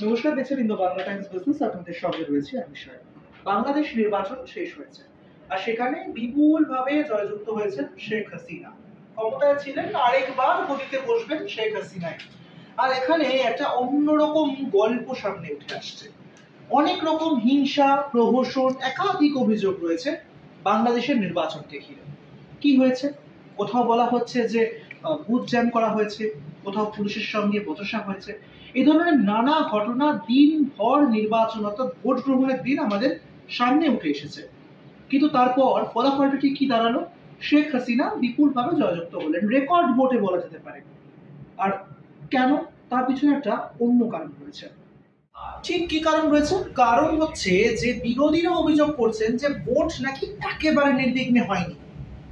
নমস্কার, দেখছেন Indo Bangla Times business. আপনাদের সঙ্গে রয়েছে আমি সাহেব। বাংলাদেশ নির্বাচন শেষ হয়েছে আর সেখানে বিপুলভাবে জয়যুক্ত হয়েছে শেখ হাসিনা। ক্ষমতায় ছিলেন, আরেকবার গদিতে বসবেন শেখ হাসিনাই। আর এখানে একটা অন্যরকম গল্প সামনে উঠে আসছে। অনেক রকম হিংসা, প্রহসন, একাধিক অভিযোগ রয়েছে বাংলাদেশের নির্বাচনকে ঘিরে। কি হয়েছে? কোথাও বলা হচ্ছে যে বুথ জ্যাম করা হয়েছে, কোথাও পুলিশের সঙ্গে বচসা হয়েছে। এই ধরনের নানা ঘটনা দিন ভর নির্বাচন অর্থাৎ ভোট গ্রহণের দিন আমাদের সামনে উঠে এসেছে। কিন্তু তারপর ফলাফলটা ঠিক কি দাঁড়ালো? শেখ হাসিনা বিপুলভাবে জয়যুক্ত হলেন, রেকর্ড ভোটে বলা যেতে পারে। আর কেন? তার পিছনে একটা অন্য কারণ রয়েছে। ঠিক কি কারণ রয়েছে? কারণ হচ্ছে যে বিরোধীরা অভিযোগ করছেন যে ভোট নাকি একেবারে নির্বিঘ্নে হয়নি,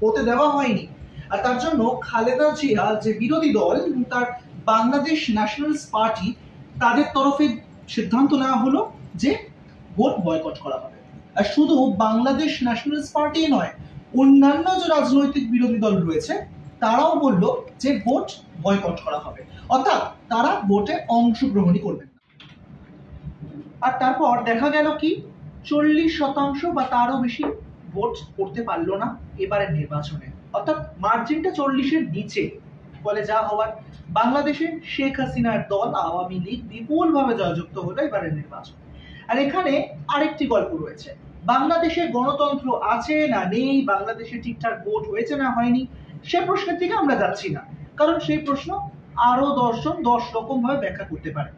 হতে দেওয়া হয়নি। আর তার জন্য খালেদা জিয়া যে বিরোধী দল, তার বাংলাদেশ ন্যাশনালস পার্টি, তাদের তরফে সিদ্ধান্ত নেওয়া হলো যে ভোট বয়কট করা হবে। আর শুধু বাংলাদেশ ন্যাশনালস পার্টি নয়, অন্যান্য যে রাজনৈতিক বিরোধী দল রয়েছে তারাও বলল যে ভোট বয়কট করা হবে, অর্থাৎ তারা ভোটে অংশগ্রহণই করবেন। আর তারপর দেখা গেল কি 40% বা তারও বেশি ভোট করতে পারলো না এবারের নির্বাচনে, অর্থাৎ মার্জিনটা 40-এর নিচে। ফলে যা হওয়ার, বাংলাদেশে শেখ হাসিনার দল আওয়ামী লীগ বিপুলভাবে জয়যুক্ত হলো এবারের নির্বাচন। আর এখানে আরেকটি গল্প রয়েছে। বাংলাদেশে গণতন্ত্র আছে না নেই, বাংলাদেশে ঠিকঠাক ভোট হয়েছে না হয়নি, সে প্রশ্নের দিকে আমরা যাচ্ছি না, কারণ সেই প্রশ্ন আরো 10 জন 10 রকম ভাবে ব্যাখ্যা করতে পারে।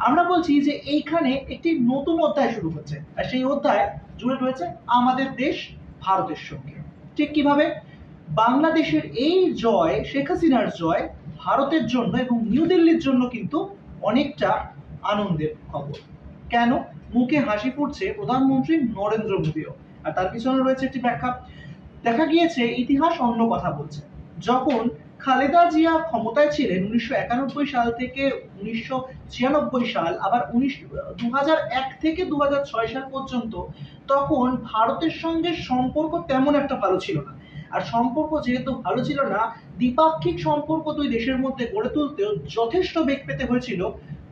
আমরা বলছি যে এইখানে একটি নতুন অধ্যায় শুরু হচ্ছে, আর সেই অধ্যায় জুড়ে রয়েছে আমাদের দেশ ভারতের সঙ্গে। ঠিক কিভাবে? বাংলাদেশের এই জয়, শেখ হাসিনার জয়, ভারতের জন্য এবং নিউ দিল্লির জন্য কিন্তু অনেকটা আনন্দের খবর। কেন? মুখে হাসি ফুটছে প্রধানমন্ত্রী নরেন্দ্র মোদীও। আর তার পিছনে রয়েছে একটি ব্যাখ্যা। দেখা গিয়েছে ইতিহাস অন্য কথা বলছে। যখন খালেদা জিয়া ক্ষমতায় ছিলেন 1991 সাল থেকে 1996 সাল, আবার 2001 থেকে 2006 সাল পর্যন্ত, তখন ভারতের সঙ্গে সম্পর্ক তেমন একটা ভালো ছিল না। আর সম্পর্ক যেহেতু ভালো ছিল না, দ্বিপাক্ষিক সম্পর্ক দুই দেশের মধ্যে গড়ে তুলতেও যথেষ্ট বেগ পেতে হয়েছিল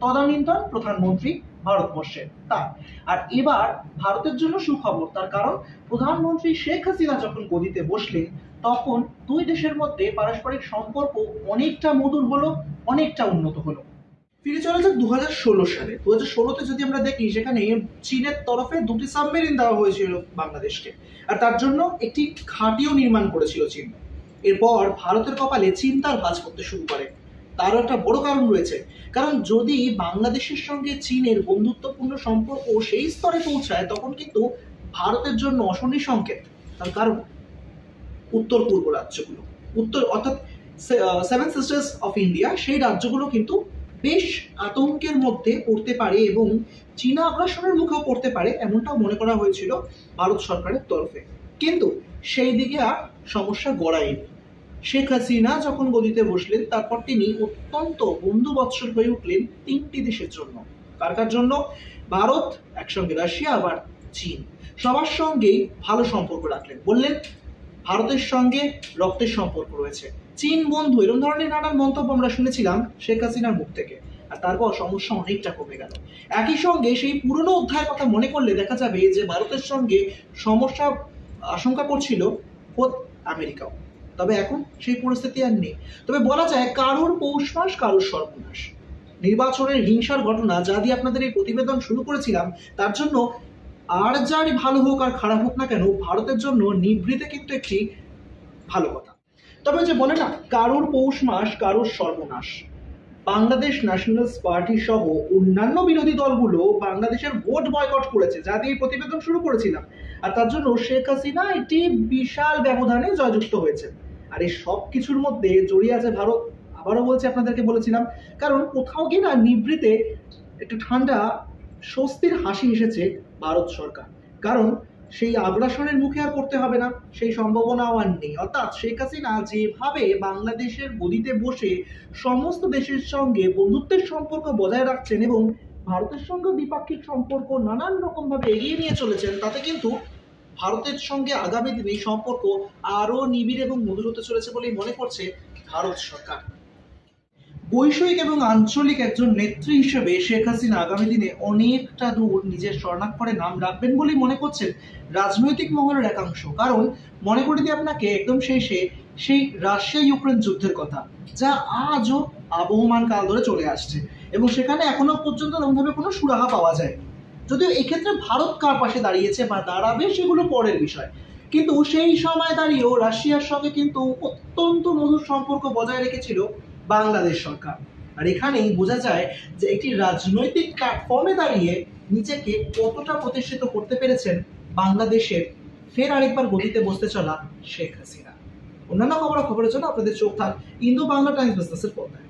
তদানীন্তন প্রধানমন্ত্রী ভারতবর্ষের তার। আর এবার ভারতের জন্য সুখবর, তার কারণ প্রধানমন্ত্রী শেখ হাসিনা যখন গদিতে বসলেন তখন দুই দেশের মধ্যে পারস্পরিক সম্পর্ক অনেকটা মধুর হলো, অনেকটা উন্নত হলো। ফিরে চলে যাক 2016 সালে। 2016-তে যদি আমরা দেখি, সেখানে চীনের তরফে 2টি সাবমেরিন দেওয়া হয়েছিল বাংলাদেশকে, আর তার জন্য একটি ঘাঁটিও নির্মাণ করেছিল চীন। এরপর ভারতের কপালে চীন তার ভাঁজ করতে শুরু করে। তারও একটা বড় কারণ রয়েছে, কারণ যদি বাংলাদেশের সঙ্গে চীনের বন্ধুত্বপূর্ণ সম্পর্ক সেই স্তরে পৌঁছায়, তখন কিন্তু ভারতের জন্য অশনি সংকেত। তার কারণ উত্তর পূর্ব রাজ্যগুলো, উত্তর অর্থাৎ 7 সিস্টার্স অফ ইন্ডিয়া, সেই রাজ্যগুলো কিন্তু বেশ আতঙ্কের মধ্যে পড়তে পারে এবং চীনা আগ্রাসনের মুখেও পড়তে পারে, এমনটাও মনে করা হয়েছিল ভারত সরকারের তরফে। কিন্তু সেই দিকে আর সমস্যা গড়ায়নি। শেখ হাসিনা যখন গদিতে বসলেন, তারপর তিনি অত্যন্ত বন্ধুবৎসল হয়ে উঠলেন 3টি দেশের জন্য। কার কার জন্য? ভারত, একসঙ্গে রাশিয়া, আবার চীন। সবার সঙ্গেই ভালো সম্পর্ক রাখলেন। বললেন ভারতের সঙ্গে রক্তের সম্পর্ক রয়েছে, চীন বন্ধু, এরকম ধরনের নানান মন্তব্য আমরা শুনেছিলাম শেখ হাসিনার মুখ থেকে। আর তারপর সমস্যা অনেকটা কমে গেল। একই সঙ্গে সেই পুরনো অধ্যায়ের কথা মনে করলে দেখা যাবে যে ভারতের সঙ্গে সমস্যা আশঙ্কা করছিল খোদ আমেরিকাও। তবে এখন সেই পরিস্থিতি আর নেই। তবে বলা যায় কারোর পৌষ মাস, কারোর সর্বনাশ। নির্বাচনের হিংসার ঘটনা যা দিয়ে আপনাদের এই প্রতিবেদন শুরু করেছিলাম, তার জন্য আর যারই ভালো হোক আর খারাপ হোক না কেন, ভারতের জন্য নিভৃতে কিন্তু একটি ভালো কথা। তবে যে বলে না, কারোর পৌষ মাস, কারোর সর্বনাশ। বাংলাদেশ ন্যাশনালস পার্টি সহ অন্যান্য বিরোধী দলগুলো বাংলাদেশের ভোট বয়কট করেছে, যা দিয়ে প্রতিবেদন শুরু করেছিলাম। আর তার জন্য শেখ হাসিনা একটি বিশাল ব্যবধানে জয়যুক্ত হয়েছে। আর এই সব কিছুর মধ্যে জড়িয়ে আছে ভারত। আবারও বলছি, আপনাদেরকে বলেছিলাম, কারণ কোথাও গিয়ে না নিভৃতে একটু ঠান্ডা স্বস্তির হাসি এসেছে ভারত সরকার। কারণ সেই আগ্রাসনের মুখে আর পড়তে হবে না, সেই সম্ভাবনাও আর নেই। অর্থাৎ শেখ হাসিনা যেভাবে বাংলাদেশের গদিতে বসে সমস্ত দেশের সঙ্গে বন্ধুত্বের সম্পর্ক বজায় রাখছেন এবং ভারতের সঙ্গে দ্বিপাক্ষিক সম্পর্ক নানান রকম ভাবে এগিয়ে নিয়ে চলেছেন, তাতে কিন্তু ভারতের সঙ্গে আগামী দিনে সম্পর্ক আরো নিবিড় এবং মধুর হতে চলেছে বলেই মনে করছে ভারত সরকার। বৈষয়িক এবং আঞ্চলিক একজন নেত্রী হিসেবে শেখ হাসিনা আগামী দিনে অনেকটা দূর নিজের স্বর্ণাক্ষরে নাম রাখবেন বলেই মনে করছেন রাজনৈতিক মহলের একাংশ। কারণ মনে করে দিই আপনাকে একদম শেষে সেই রাশিয়া ইউক্রেন যুদ্ধের কথা, যা আজও আবহমান কাল ধরে চলে আসছে এবং সেখানে এখনো পর্যন্ত এরকমভাবে কোনো সুরাহা পাওয়া যায়। যদিও এক্ষেত্রে ভারত কার পাশে দাঁড়িয়েছে বা দাঁড়াবে সেগুলো পরের বিষয়, কিন্তু সেই সময় দাঁড়িয়েও রাশিয়ার সঙ্গে কিন্তু অত্যন্ত মধুর সম্পর্ক বজায় রেখেছিল বাংলাদেশ সরকার। আর এখানেই বোঝা যায় যে একটি রাজনৈতিক প্ল্যাটফর্মে দাঁড়িয়ে নিজেকে কতটা প্রতিষ্ঠিত করতে পেরেছেন বাংলাদেশের ফের আরেকবার গদিতে বসতে চলা শেখ হাসিনা। অন্যান্য খবরের জন্য আপনাদের চোখ থাক ইন্দো বাংলা টাইমস বিজনেসের পর্দায়।